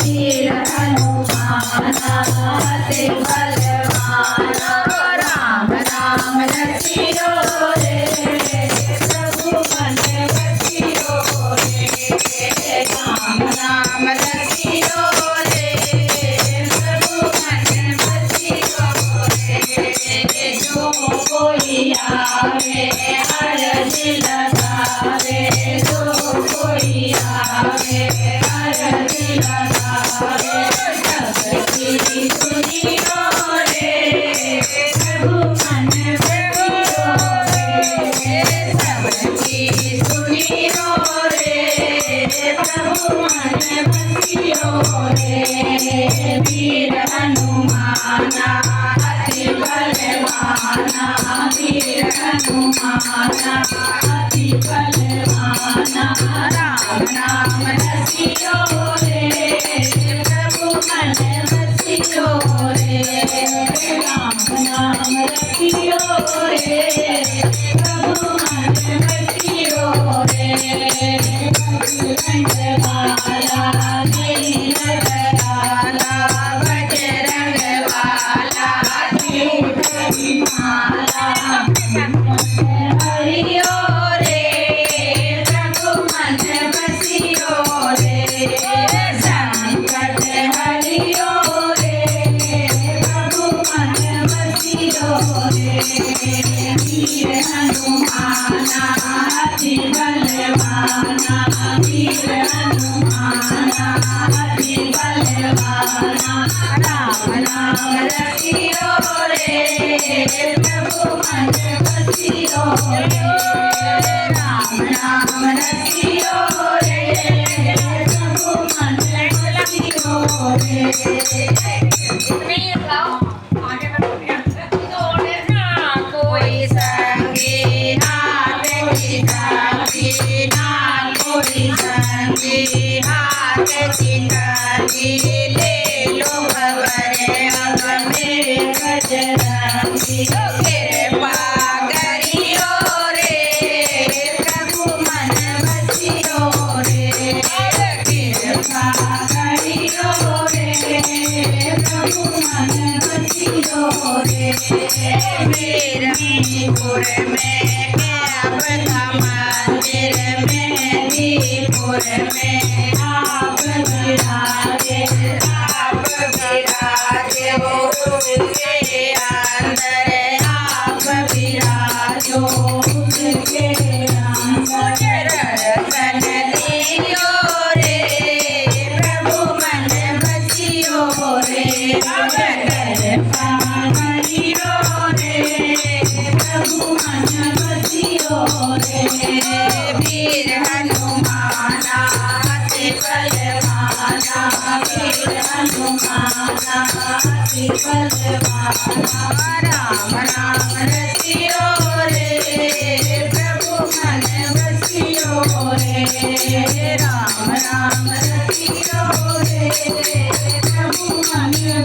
वीर हनुमाना अति बलवाना राम राम रसियो रे प्रभु मन बसियो रे राम राम रसियो रे प्रभु मन बसियो रे जो कोई आवे अरज लगावे जो कोई आवे अरज लगावे सबकी सुनियो रे प्रभु मन बसियो रे सबकी सुनियो रे प्रभु मन बसियो रे वीर हनुमाना अति बलवाना वीर हनुमाना अति बलवाना राम राम रसियो रे प्रभु मन बसियो रे राम नाम रसियो रे प्रभु मन बसियो रे बजरंग वाला नीलकराला बजरंग वाला माला हरियो रे प्रभु मन बसियो रे संकट हरियो रे प्रभु मन बसियो रे वीर हनुमाना अति बलवाना वीर हनुमाना अति बलवाना राम नाम रसियो रे प्रभु मन बसियो रे राम नाम रसियो रे प्रभु मन बसियो रे कोई संगी हाथ की संगी ना कोई संगी हाथ की संगी ले लो खबर अब मेरे बजरंगी कृपा करियो रे प्रभु मन बसियो रे कृपा करियो रे प्रभु मन बसियो रे मेदिनीपुर में क्या मंदिर मेदिनीपुर में आप विराजे हो उसके अंदर आप विराजो उसके अंदर दर्शन दियो रे प्रभु मन बसियो रे कृपा करियो रे प्रभु मन बसियो रे वीर हनुमाना अति बलवाना वीर हनुमाना अति बलवाना राम राम रसियो रे